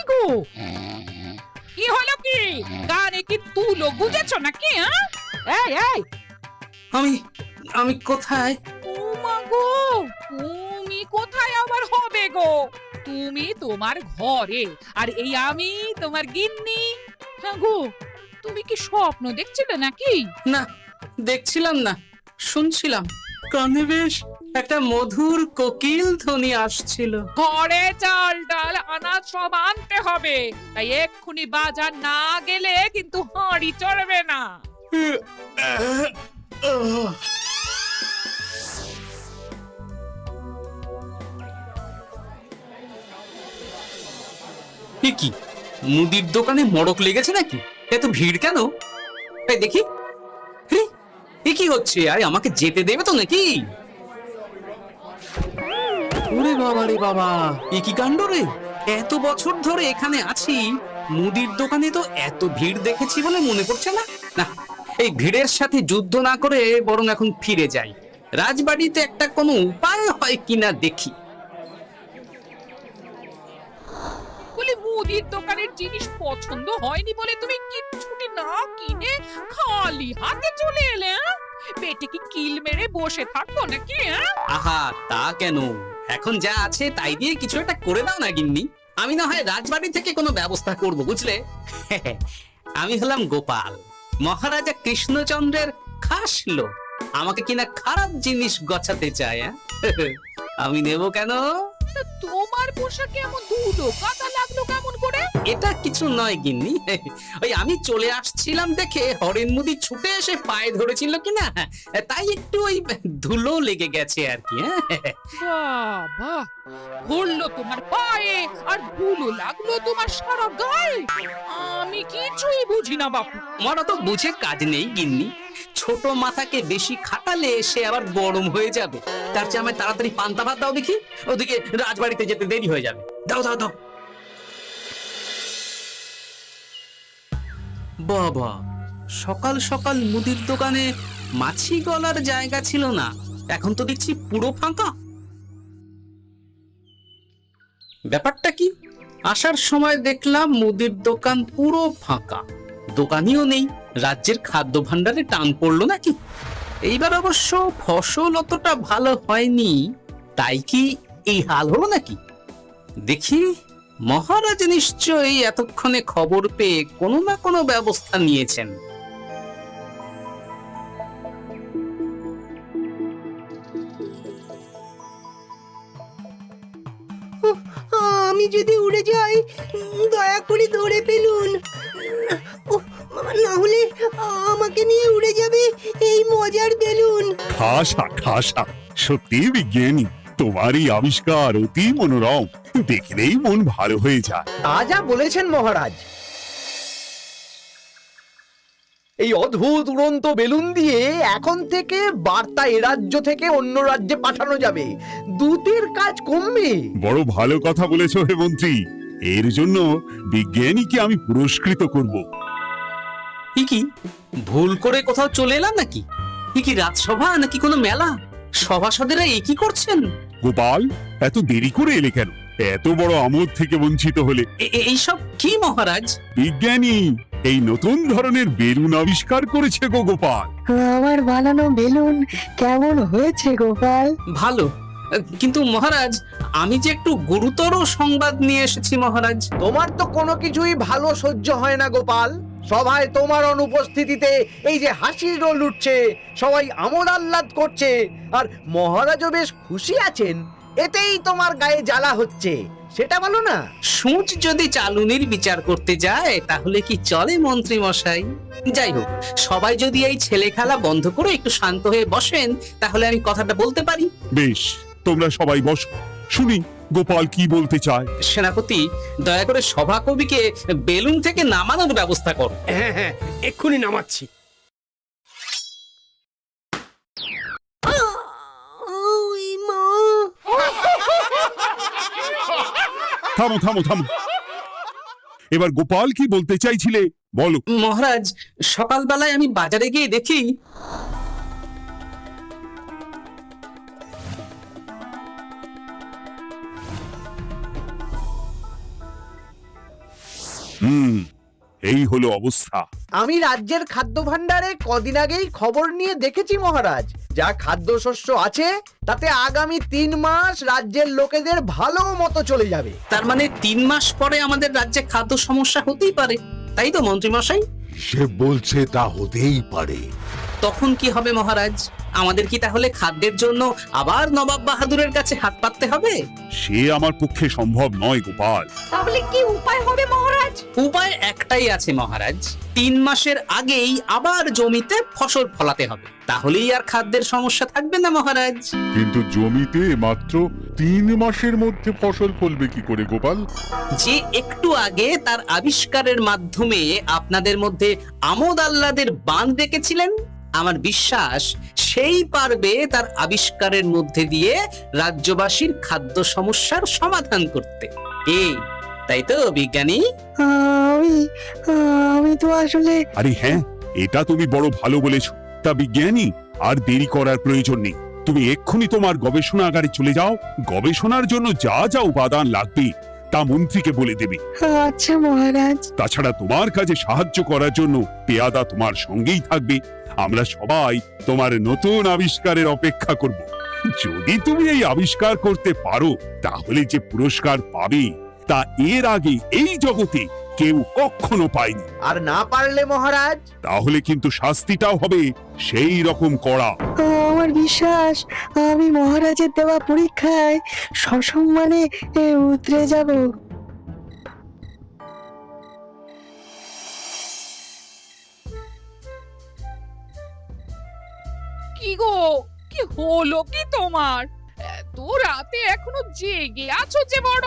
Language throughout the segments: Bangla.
গো, কি হলো কি? কানে কি তুলো গুজেছো নাকি? এই এই, আমি আমি কোথায়? ও মা গো, তুমি কোথায় আবার হবে গো? তুমি তোমার ঘরে, আর এই আমি তোমার গিন্নি। হ্যাঁ গো, তুমি কি স্বপ্ন দেখছিলে নাকি? না, দেখছিলাম না, শুনছিলাম। কানে বেশ একটা মধুর কোকিল ধ্বনি আসছিল। ঘরে চাল ডাল আনাজ সব আনতে হবে, তাই এক্ষুনি বাজার না গেলে কিন্তু হাঁড়ি চড়বে না। এ কি, মুদির দোকানে মড়ক লেগেছে নাকি? এত ভিড় কেন? এই দেখি। হে, এ কি হচ্ছে? আরে আমাকে যেতে দেবে তো নাকি? ওরে বাবা রে বাবা, এ কি কাণ্ড রে! এত বছর ধরে এখানে আছি, মুদির দোকানে তো এত ভিড় দেখেছি বলে মনে পড়ছে না। না, এই ভিড়ের সাথে যুদ্ধ না করে বরং এখন ফিরে যাই। রাজবাড়িতে একটা কোনো উপায় হয় কিনা দেখি। বলি, মুদির দোকানের জিনিস পছন্দ হয়নি বলে তুমি কিচ্ছুটি না কিনে খালি হাতে চলে এলে? পেটে কি কিল মেরে বসে থাকবো নাকি? আহা, তা কেন? এখন যা আছে তাই দিয়ে কিছু একটা করে দাও না গিন্নি। আমি না হয় রাজবাড়ি থেকে কোনো ব্যবস্থা করব, বুঝলে? আমি হলাম গোপাল, মহারাজা কৃষ্ণচন্দ্রের খাস লোক। আমাকে কিনা খারাপ জিনিস গছাতে চায়। আমি নেব কেন? তা তোমার পোশাকে এমন ধুলো কাদা লাগলো কেমন করে? এটা কিছু নয় গিন্নি, ওই আমি চলে আসছিলাম দেখে হরেন মুদি ছুটে এসে পায়ে ধরেছিল কিনা, তাই একটু ওই ধুলো লেগে গেছে আর কি। বাবা, পড়লো তোমার পায়ে আর ধুলো লাগলো তোমার সারা গায়ে? আমি কিছুই বুঝি না বাপু। আমারও তো বুঝে কাজ নেই গিন্নি। ছোট মাথাকে বেশি খাটালে সে আবার গরম হয়ে যাবে। তার চেয়ে আমায় তাড়াতাড়ি পান্তা ভাত দাও দেখি, ওদিকে রাজবাড়িতে যেতে দেরি হয়ে যাবে। দাও দাও দাও। বাবা, সকাল সকাল মুদির দোকানে মাছি গলার জায়গা ছিল না, এখন তো দেখছি পুরো ফাঁকা। ব্যাপারটা কি? আসার সময় দেখলাম মুদির দোকান পুরো ফাঁকা, দোকানিও নেই। রাজ্যের খাদ্য ভাণ্ডারে টান পড়লো নাকি? এইবার অবশ্য ফসল অতটা ভালো হয়নি, তাই কি এই হাল হলো নাকি? দেখি, মহারাজ নিশ্চয়ই এতক্ষণে খবর পেয়ে কোনো না কোনো ব্যবস্থা নিয়েছেন। আমি যদি উড়ে যাই, দয়া করে ধরে ফেলুন। না হলে আমাকে নিয়ে উড়ে যাবে এই মজার বেলুন। খাসা খাসা, সত্যি বিজ্ঞানী, তোমার এই আবিষ্কার অতি মনোরম, দেখলেই মন ভালো হয়ে যায়। তা যা বলেছেন মহারাজ। এই অদ্ভুত উড়ন্ত বেলুন দিয়ে এখন থেকে বার্তা এ রাজ্য থেকে অন্য রাজ্যে পাঠানো যাবে, দূতের কাজ কমবে। বড় ভালো কথা বলেছো হে মন্ত্রী, এর জন্য বিজ্ঞানীকে আমি পুরস্কৃত করব। কি ভুল করে কোথাও চলে এলাম নাকি? কি রাজসভা নাকি কোনো মেলা? সভাসদেরা কি করছেন? গোপাল, এত দেরি করে এলে কেন? এত বড় আমোদ থেকে বঞ্চিত হলে? এইসব কি মহারাজ? বিজ্ঞানী এই নতুন ধরনের বেলুন আবিষ্কার করেছে গো গোপাল। আমার বানানো বেলুন কেমন হয়েছে গোপাল? ভালো, কিন্তু মহারাজ আমি যে একটু গুরুতর সংবাদ নিয়ে এসেছি মহারাজ। তোমার তো কোনো কিছুই ভালো সহ্য হয় না গোপাল। সভায় তোমার অনুপস্থিতিতে এই যে হাসির রোল উঠছে, সবাই আমোদ আহ্লাদ করছে, আর মহারাজও বেশ খুশি আছেন, এতেই তোমার গায়ে জ্বালা হচ্ছে, সেটা বলো না। সূচ যদি চালুনির বিচার করতে যায় তাহলে কি চলে মন্ত্রী মশাই? যাই হোক, সবাই যদি এই ছেলে খেলা বন্ধ করে একটু শান্ত হয়ে বসেন তাহলে আমি কথাটা বলতে পারি। বেশ, তোমরা সবাই বসো, শুনি গোপাল কি বলতে চায়। সেনাপতি, দয়া করে সভাকবিকে বেলুন থেকে নামানোর ব্যবস্থা করো। হ্যাঁ হ্যাঁ, এক্ষুনি নামাচ্ছি। ওই মা! থামো থামো থামো, এবার গোপাল কি বলতে চাইছিলে বলো। মহারাজ, সকালবেলায় আমি বাজারে গিয়ে দেখি হুম, এই হলো অবস্থা। আমি রাজ্যের খাদ্য ভাণ্ডারে কদিন আগেই খবর নিয়ে দেখেছি মহারাজ, যা খাদ্যশস্য আছে তাতে আগামী 3 মাস রাজ্যের লোকেদের ভালো মতো চলে যাবে। তার মানে 3 মাস পরে আমাদের রাজ্যে খাদ্য সমস্যা হতেই পারে, তাই তো মন্ত্রী মশাই? সে বলছে তা হতেই পারে। তখন কি হবে মহারাজ? আমাদের কি তাহলে খাদ্যের জন্য আবার নবাব বাহাদুরের কাছে হাত পাততে হবে? সে আমার পক্ষে সম্ভব নয় গোপাল। তাহলে কি উপায় হবে মহারাজ? উপায় একটাই আছে মহারাজ, 3 মাসের আগেই আবার জমিতে ফসল ফলাতে হবে, তাহলেই আর খাদ্যের সমস্যা থাকবে না মহারাজ। কিন্তু জমিতে মাত্র 3 মাসের মধ্যে ফসল ফলবে কি করে গোপাল? যে একটু আগে তার আবিষ্কারের মাধ্যমে আপনাদের মধ্যে আমোদ আহ্লাদের বাঁধ ডেকেছিলেন, আমার বিশ্বাস সেই পারবে তার আবিষ্কারের মধ্যে দিয়ে রাজ্যবাসীর খাদ্য সমস্যার সমাধান করতে। কি তাই তো বিজ্ঞানী? আমি আমি তো আসলে আরে হ্যাঁ, এটা তুমি বড় ভালো বলেছো। তা বিজ্ঞানী, আর দেরি করার প্রয়োজন নেই। তুমি এক্ষুনি তোমার গবেষণাগারে চলে যাও। গবেষণার জন্য যা যা উপাদান লাগবে তা মন্ত্রীকে বলে দেবে। আচ্ছা মহারাজ। তাছাড়া তোমার কাজে সাহায্য করার জন্য পেয়াদা তোমার সঙ্গেই থাকবে। আমরা সবাই তোমার নতুন আবিষ্কারের অপেক্ষা করব। যদি তুমি এই আবিষ্কার করতে পারো, তাহলে যে পুরস্কার পাবে তা এর আগে এই জগতে কেউ কখনো পায়নি। আর না পারলে মহারাজ, তাহলে কিন্তু শাস্তিটাও হবে সেই রকম কড়া। আমার বিশ্বাস আমি মহারাজের দেওয়া পরীক্ষায় সসম্মানে উতরে যাব। কি গো, কি হলো কি তোমার? এত রাতে এখনো জেগে আছো যে বড়?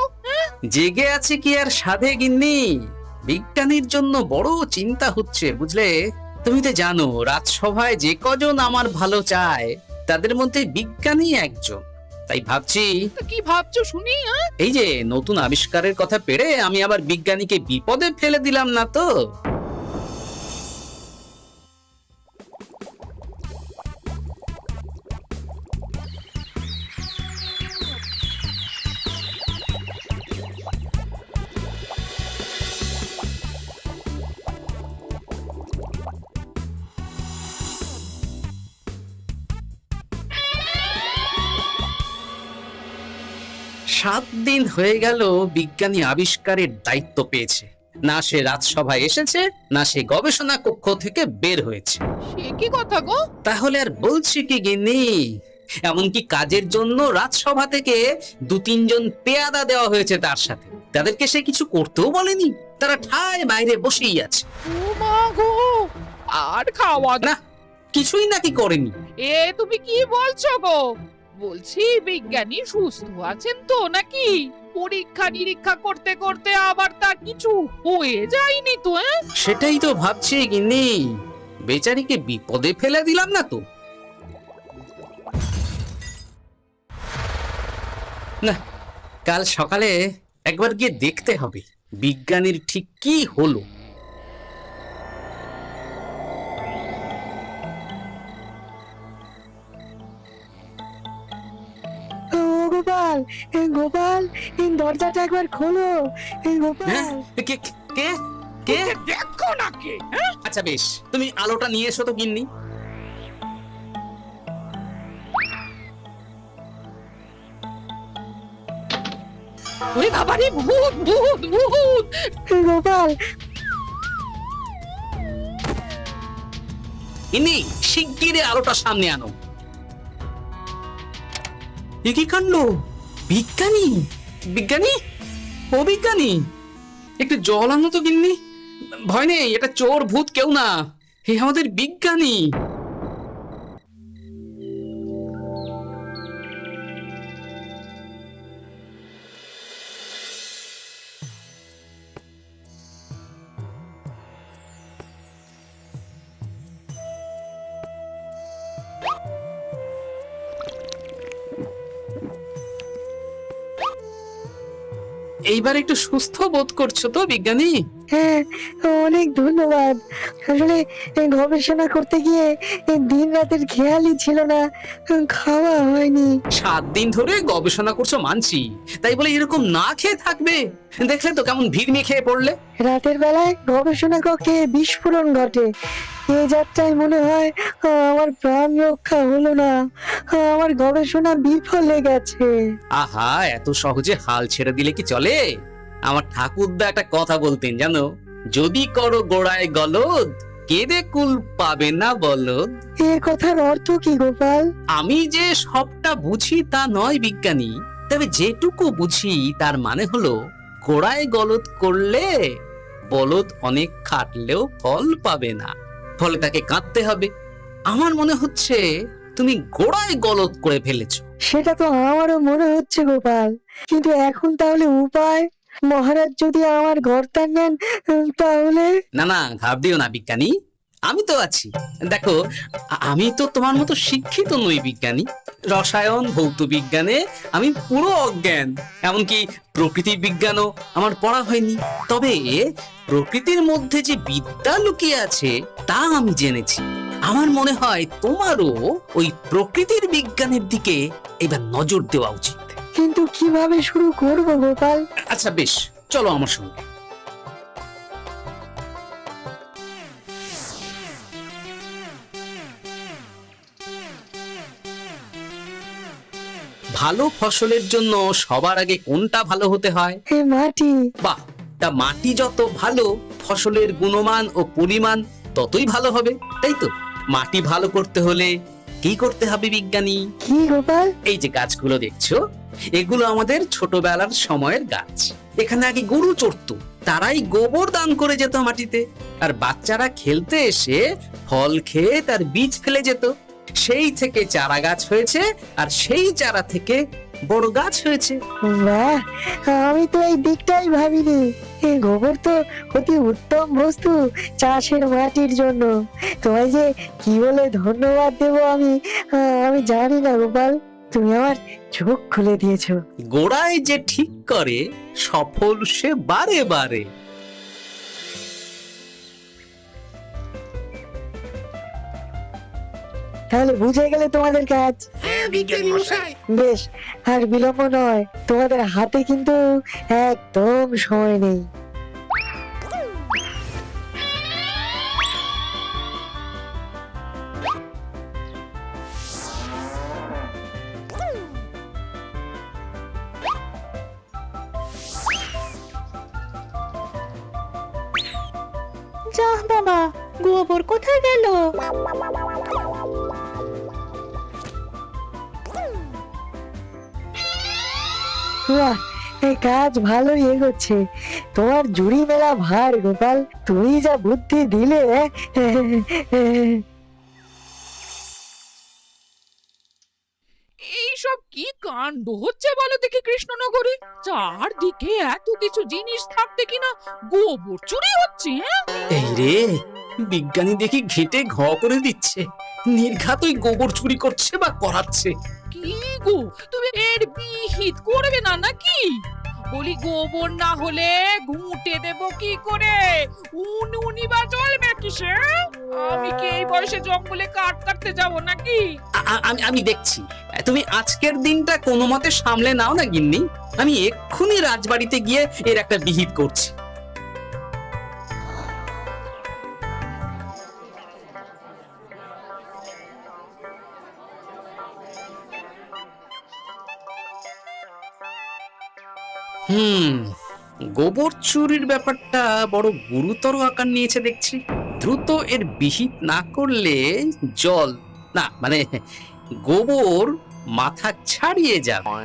জেগে আছে কি আর সাধে গিন্নি? বিজ্ঞানীর জন্য বড় চিন্তা হচ্ছে বুঝলে। তুমি তো জানো রাজসভায় যে কজন আমার ভালো চায় তাদের মধ্যে বিজ্ঞানী একজন। তাই ভাবছি, তা কি ভাবছো শুনি? এই যে নতুন আবিষ্কারের কথা পেড়ে আমি আবার বিজ্ঞানীকে বিপদে ফেলে দিলাম না তো। সাত দিন হয়ে গেল বিজ্ঞানী আবিষ্কারের দায়িত্ব পেয়েছে, না সে রাজসভায় এসেছে, না সে গবেষণা কক্ষ থেকে বের হয়েছে। সে কি কথা গো? তাহলে আর বলছি কি গিন্নি, এমনকি কাজের জন্য রাজসভা থেকে 2-3 জন পেয়াদা দেওয়া হয়েছে তার সাথে। তাদেরকে সে কিছু করতেও বলেনি, তারা ঠায় বাইরে বসেই আছে। ও মা গো, আর খাওয়া না, কিছুই নাকি করেনি। এ তুমি কি বলছো গো? বলছি বিজ্ঞানী সুস্থ আছেন তো নাকি? পরীক্ষা নিরীক্ষা করতে করতে আবার তার কিছু হয়ে যায়নি তো? সেটাই তো ভাবছি গিন্নি, বেচারিকে বিপদে ফেলে দিলাম না তো। না, কাল সকালে একবার গিয়ে দেখতে হবে বিজ্ঞানীর ঠিক কি হলো। ও গোপাল, গোপাল, দরজাটা একবার খোলো। গোপাল, হ্যাঁ? কে কে কে? দেখো নাকি? আচ্ছা বেশ, তুমি আলোটা নিয়ে এসো তো গিন্নি। ওরে বাবারে, ভূত ভূত ভূত! গোপাল, ইনি শিগগিরই আলোটা সামনে আনো। এ কি কাণ্ড! বিজ্ঞানী, বিজ্ঞানী, ও বিজ্ঞানী, একটু জল আনো তো গিন্নি। ভয় নেই, এটা চোর ভূত কেউ না, হে আমাদের বিজ্ঞানী। এইবার একটু সুস্থ বোধ করছো তো বিজ্ঞানী? হ্যাঁ, অনেক ধন্যবাদ। আসলে গবেষণা করতে গিয়ে দিন রাতের খেয়ালই ছিল না, খাওয়া হয়নি। 7 দিন ধরে গবেষণা করছো মানছি, তাই বলে এরকম না খেয়ে থাকবে? দেখলে তো কেমন ভিড় খেয়ে পড়লে। রাতের বেলায় গবেষণা কক্ষে বিস্ফোরণ ঘটে। এই যাত্রায় মনে হয় আমার প্রাণ রক্ষা হলো না, আমার গবেষণা বিফলে গেছে। আহা, এত সহজে হাল ছেড়ে দিলে কি চলে? আমার ঠাকুরদা একটা কথা বলতেন জানো, যদি করো গোড়ায় গলদ, কেঁদে কুল পাবে না বলদ। এ কথার অর্থ কি গোপাল? আমি যে সবটা বুঝি তা নয় বিজ্ঞানী, তবে যেটুকু বুঝি তার মানে হলো, গোড়ায় গলদ করলে বলদ অনেক খাটলেও ফল পাবে না, ফলে তাকে কাঁদতে হবে। আমার মনে হচ্ছে তুমি গোড়ায় গলদ করে ফেলেছো। সেটা তো আমারও মনে হচ্ছে গোপাল, কিন্তু এখন তাহলে উপায়? মহারাজ যদি আমার ঘরটা নেন তাহলে? না না, ঘাবড়িও না বিজ্ঞানী, আমি তো আছি। দেখো, আমি তো তোমার মতো শিক্ষিত নই বিজ্ঞানী। রসায়ন, ভৌত বিজ্ঞানে আমি পুরো অজ্ঞান, এমনকি প্রকৃতি বিজ্ঞানও আমার পড়া হয়নি। তবে প্রকৃতির মধ্যে যে বিদ্যা লুকিয়ে আছে তা আমি জেনেছি। আমার মনে হয় তোমারও ওই প্রকৃতির বিজ্ঞানের দিকে এবার নজর দেওয়া উচিত। কিন্তু কিভাবে শুরু করব গোপাল? আচ্ছা বেশ, চলো আমার সঙ্গে। ভালো ফসলের জন্য সবার আগে কোনটা ভালো হতে হয়? মাটি। বাহ, তা মাটি যত ভালো, ফসলের গুণমান ও পরিমাণ ততই ভালো হবে, তাই তো? মাটি ভালো করতে হলে কি করতে হবে বিজ্ঞানী? কি গোপাল? এই যে গাছগুলো দেখছো, এগুলো আমাদের ছোটবেলার সময়ের গাছ। এখানে আগে গরু চড়তো, তারাই গোবর দান করে যেত মাটিতে, আর বাচ্চারা খেলতে এসে ফল খেয়ে তার বীজ ফেলে যেত। সেই থেকে চারা গাছ হয়েছে, আর সেই চারা থেকে বড় গাছ হয়েছে। বাহ, আমি তো এই দিকটাই ভাবিনি। এই গোবর তো অতি উত্তম বস্তু চাষের মাটির জন্য। তোমায় যে কি বলে ধন্যবাদ দেবো আমি জানি না গোপাল, তুমি আমার চোখ খুলে দিয়েছো। গোড়ায় যে ঠিক করে, সফল সে বারে বারে। তাহলে বুঝে গেলে তোমাদের কাজ। হ্যাঁ বিজ্ঞানী মশাই। বেশ, আর বিলম্ব নয়, তোমাদের হাতে কিন্তু একদম সময় নেই। যা বাবা, গোবর কোথায় গেল? বাহ, এই কাজ ভালোই এগোচ্ছে। তোমার জুড়ি মেলা ভার গোপাল, তুমি যা বুদ্ধি দিলে। এইসব কি কাণ্ড হচ্ছে বলো দেখি কৃষ্ণনগরে? চারদিকে এত কিছু জিনিস থাকতে কিনা গোবর চুরি হচ্ছে। এই রে, বিজ্ঞানী দেখি ঘেটে ঘ করে দিচ্ছে, নির্ঘাত ওই গোবর চুরি করছে বা করাচ্ছে। কি গো, তুমি এর বিহিত করবে না নাকি? বলি গোবর না হলে ঘুঁটে দেব কি করে? উনি বা চলবে কিসে? আমি কি এই বয়সে জঙ্গলে কাঠ কাটতে যাব নাকি? আমি দেখছি, তুমি আজকের দিনটা কোনো মতে সামলে নাও না গিন্নি। আমি এক্ষুনি রাজবাড়িতে গিয়ে এর একটা বিহিত করছি। গোবর চুরির ব্যাপারটা বড় গুরুতর আকার নিয়েছে দেখছি। দ্রুত এর বিহিত না করলে জল না, মানে গোবর মাথা ছাড়িয়ে যাবে।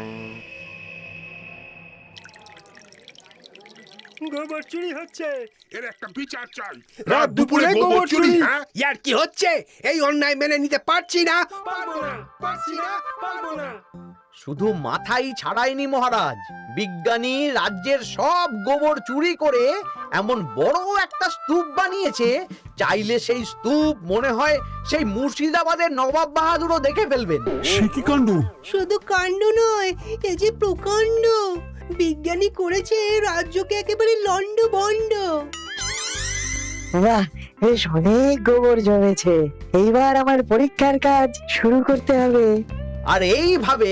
গোবর চুরি হচ্ছে। এর একটা বিচার চাই। রাত দুপুরে গোবর চুরি। হ্যাঁ? ইয়ার কি হচ্ছে? এই অন্যায় মেনে নিতে পারছি না, পারবো না, পারছি না, পারবো না। শুধু মাথাই ছাড়ায়নি মহারাজ, বিজ্ঞানী রাজ্যের সব গোবর চুরি করে এমন বড় একটা স্তূপ বানিয়েছে, চাইলে সেই স্তূপ মনে হয় সেই মুর্শিদাবাদের নবাব বাহাদুরও দেখে ফেলবেন। সে কি কাণ্ড! শুধু কাণ্ড নয়, এ যে প্রকাণ্ড। বিজ্ঞানী বিজ্ঞানী করেছে রাজ্যকে একেবারে লন্ডভন্ড। বাহ, বেশ অনেক গোবর জমেছে। এইবার আমার পরীক্ষার কাজ শুরু করতে হবে। আর এইভাবে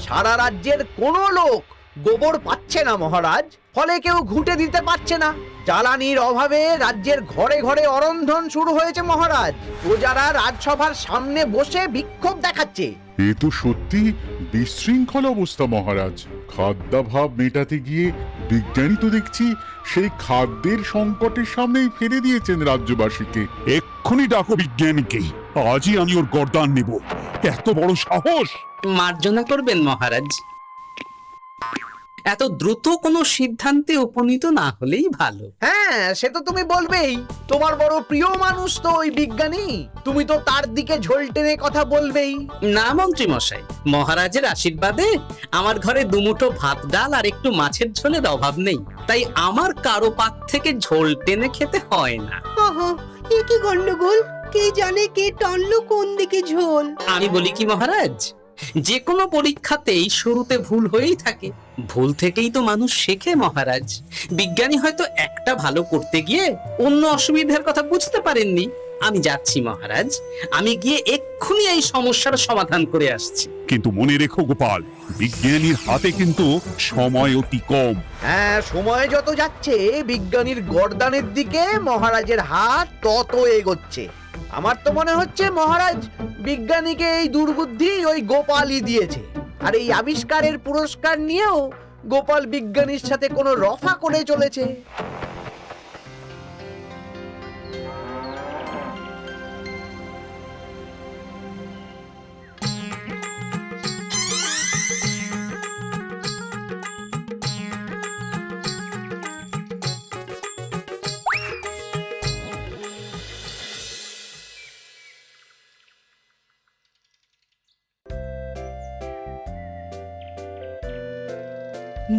সারা রাজ্যের কোনো লোক গোবর পাচ্ছে না মহারাজ, ফলে কেউ ঘুঁটে দিতে পারছে না। জ্বালানির অভাবে রাজ্যের ঘরে ঘরে অরন্ধন শুরু হয়েছে মহারাজ। প্রজারা রাজসভার সামনে বসে বিক্ষোভ দেখাচ্ছে। এ তো সত্যি বিশৃঙ্খল অবস্থা মহারাজ। খাদ্যাভাব মেটাতে গিয়ে বিজ্ঞানী তো দেখছি সেই খাদ্যের সংকটের সামনেই ফেলে দিয়েছেন রাজ্যবাসীকে। এক্ষুনি ডাকো বিজ্ঞানীকে, আজই আমি ওর গর্দান নেব। এত বড় সাহস! মার্জনা করবেন মহারাজ। এত দ্রুত কোনো সিদ্ধান্তে উপনীত না হলেই ভালো। হ্যাঁ, সে তো তুমি বলবেই। তোমার বড় প্রিয় মানুষ তো ওই বিজ্ঞানী, তুমি তো তার দিকে ঝোল টেনে কথা বলবেই। না মন্ত্রী মশাই, মহারাজের আশীর্বাদে আমার ঘরে দুমুঠো ভাত ডাল আর একটু মাছের ঝোলের অভাব নেই, তাই আমার কারো পাত থেকে ঝোল টেনে খেতে হয় না। আহা, এ কি গন্ডগোল! কে জানে কে টানলো কোন দিকে ঝোল। আমি বলি কি মহারাজ, যে কোনো পরীক্ষাতেই শুরুতে ভুল হয়েই থাকে। ভুল থেকেই তো মানুষ শেখে মহারাজ। বিজ্ঞানী হয়তো একটা ভালো করতে গিয়ে অন্য অসুবিধার কথা বুঝতে পারেননি। আমি যাচ্ছি মহারাজ, আমি গিয়ে এক্ষুনি এই সমস্যার সমাধান করে আসছি। কিন্তু মনে রেখো গোপাল, বিজ্ঞানীর হাতে কিন্তু সময় অতি কম। হ্যাঁ, সময় যত যাচ্ছে বিজ্ঞানীর গর্দানের দিকে মহারাজের হাত তত এগোচ্ছে। আমার তো মনে হচ্ছে মহারাজ বিজ্ঞানীকে এই দুর্বুদ্ধি ওই গোপালই দিয়েছে। আর এই আবিষ্কারের পুরস্কার নিয়েও গোপাল বিজ্ঞানীর সাথে কোনো রফা করে চলেছে।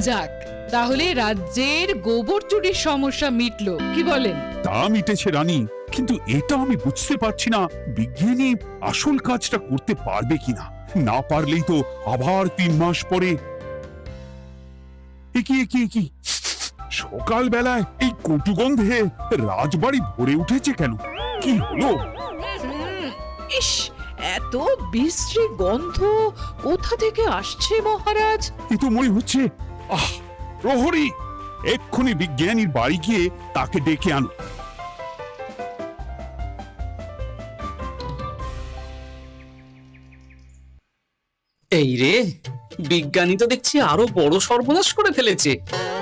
যাক, তাহলে রাজ্যের গোবর চুরির সমস্যা মিটলো, কি বলেন? তা মিটেছে রানী, কিন্তু এটা আমি বুঝতে পারছি না বিজ্ঞানী আসল কাজটা করতে পারবে কিনা। না পারলেই তো আবার 3 মাস পরে। কি সকাল বেলায় এই কটু গন্ধে রাজবাড়ি ভরে উঠেছে কেন? কি হলো? ইস, এত বিশ্রী গন্ধ কোথা থেকে আসছে মহারাজ? এ তো মনে হচ্ছে প্রহরী, এক্ষুনি বিজ্ঞানীর বাড়ি গিয়ে তাকে ডেকে আনো। এই রে, বিজ্ঞানী তো দেখছি আরো বড় সর্বনাশ করে ফেলেছে।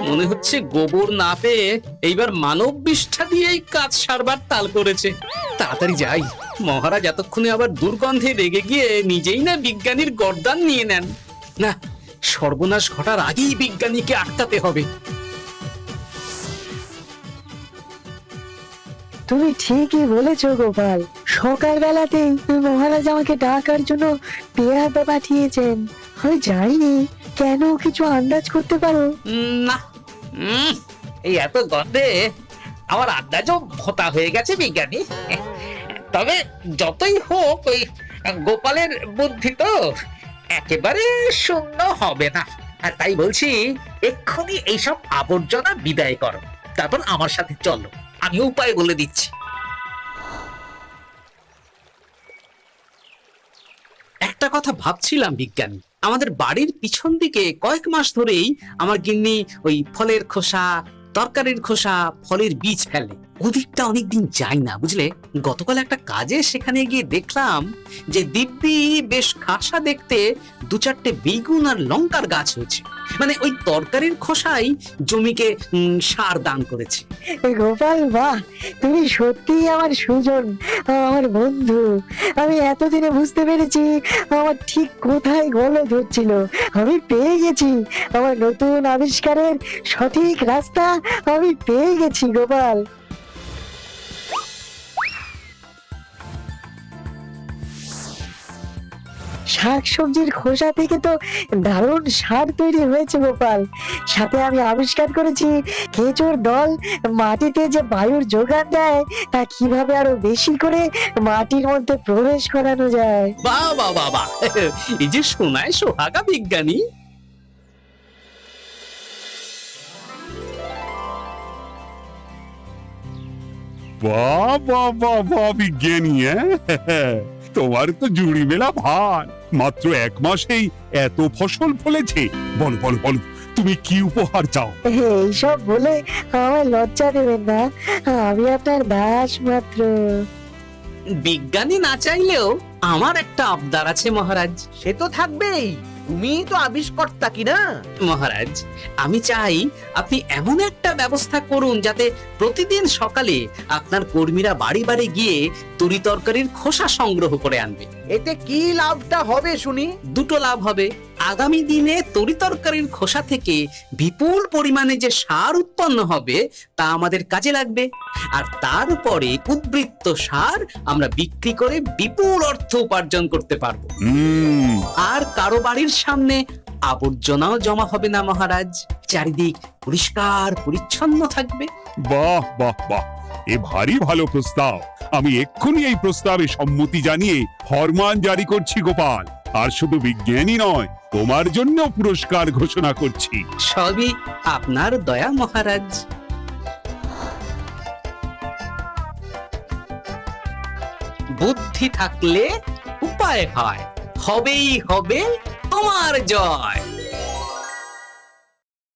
মনে হচ্ছে গোবর না পেয়ে এইবার মানব বিষ্ঠা দিয়েই কাজ সারবার তাল করেছে। তাড়াতাড়ি যাই, মহারাজ এতক্ষণে আবার দুর্গন্ধে রেগে গিয়ে নিজেই না বিজ্ঞানীর গর্দান নিয়ে নেন। না, সর্বনাশ ঘটার আগেই বিজ্ঞানীকে আটকাতে হবে। তুমি ঠিকই বলেছ গোপাল, সকালবেলাতেই মহারাজ আমাকে ডাকার জন্য পেয়াদা পাঠিয়েছেন। আমি যাইনি, কেন কিছু আন্দাজ করতে পারো? না, এই এত গন্ধে আমার আন্দাজও ভোতা হয়ে গেছে বিজ্ঞানী। তবে যতই হোক, ওই গোপালের বুদ্ধি তো একেবারে শূন্য হবে না। আর তাই বলছি, এক্ষুনি এইসব আবর্জনা বিদায় করো, তারপর আমার সাথে চলো, আমি উপায় বলে দিচ্ছি। একটা কথা ভাবছিলাম বিজ্ঞানী, আমাদের বাড়ির পিছন দিকে কয়েক মাস ধরেই আমার গিন্নি ওই ফলের খোসা, তরকারির খোসা, ফলের বীজ ফেলে। ওদিকটা অনেকদিন যাই না, বুঝলে। গতকাল একটা কাজে সেখানে গিয়ে দেখলাম যে দিব্যি বেশ খাসা দেখতে 2-4টে বেগুন আর লঙ্কার গাছ হয়েছে। মানে ওই তরকারির খোসাই জমিকে সার দান করেছে। গোপাল, বাহ, তুমি সত্যিই আমার সুজন, আমার বন্ধু। আমি এতদিনে বুঝতে পেরেছি আমার ঠিক কোথায় গলদ হচ্ছিল। আমি পেয়ে গেছি আমার নতুন আবিষ্কারের সঠিক রাস্তা। আমি পেয়ে গেছি গোপাল। শাকসবজির খোসা থেকে তো দারুণ সার তৈরি হয়েছে গোপাল। সাথে আমি আবিষ্কার করেছি কেঁচোর দল মাটিতে যে বায়ুর যোগান দেয় তা কিভাবে আরো বেশি করে মাটির মধ্যে প্রবেশ করানো যায়। বাহ বাহ বাহ বাহ, এই যে শোনায় সোহাগা বিজ্ঞানী। বাহ বাহ বাহ বাহ বিজ্ঞানী, হ্যাঁ? তোমার তো জুড়ি মেলা ভার। মাত্র 1 মাসেই এত ফসল ফলেছে। বলো বলো বলো, তুমি কি উপহার চাও? এইসব বলে আমায় লজ্জা দেবেন না, আমি আপনার দাস মাত্র। বিজ্ঞানী না চাইলেও আমার একটা আবদার আছে মহারাজ। সে তো থাকবেই, তুমি তো আবিষ্কর্তা কি না? মহারাজ, আমি চাই আপনি এমন একটা ব্যবস্থা করুন যাতে প্রতিদিন সকালে আপনার কর্মীরা বাড়ি বাড়ি গিয়ে তরি তরকারির খোসা সংগ্রহ করে আনবে। এতে কি লাভটা হবে শুনি? দুটো লাভ হবে। আগামী দিনে তরি তরকারির খোসা থেকে বিপুল পরিমাণে যে সার উৎপন্ন হবে তা আমাদের কাজে লাগবে, আর তার উপরে উদ্বৃত্ত সার আমরা বিক্রি করে বিপুল অর্থ উপার্জন করতে পারবো। আর কারো বাড়ির সামনে আবর্জনাও জমা হবে না মহারাজ, চারিদিক পরিষ্কার পরিচ্ছন্ন থাকবে। বাহ বাহ বাহ, এ ভারী ভালো প্রস্তাব। আমি এক্ষুনি এই প্রস্তাবে সম্মতি জানিয়ে ফরমান জারি করছি গোপাল। আর শুধু বিজ্ঞানী নয়, তোমার জন্য পুরস্কার ঘোষণা করছি। সবই আপনার দয়া মহারাজ। বুদ্ধি থাকলে উপায় হয়, হবেই হবে তোমার জয়।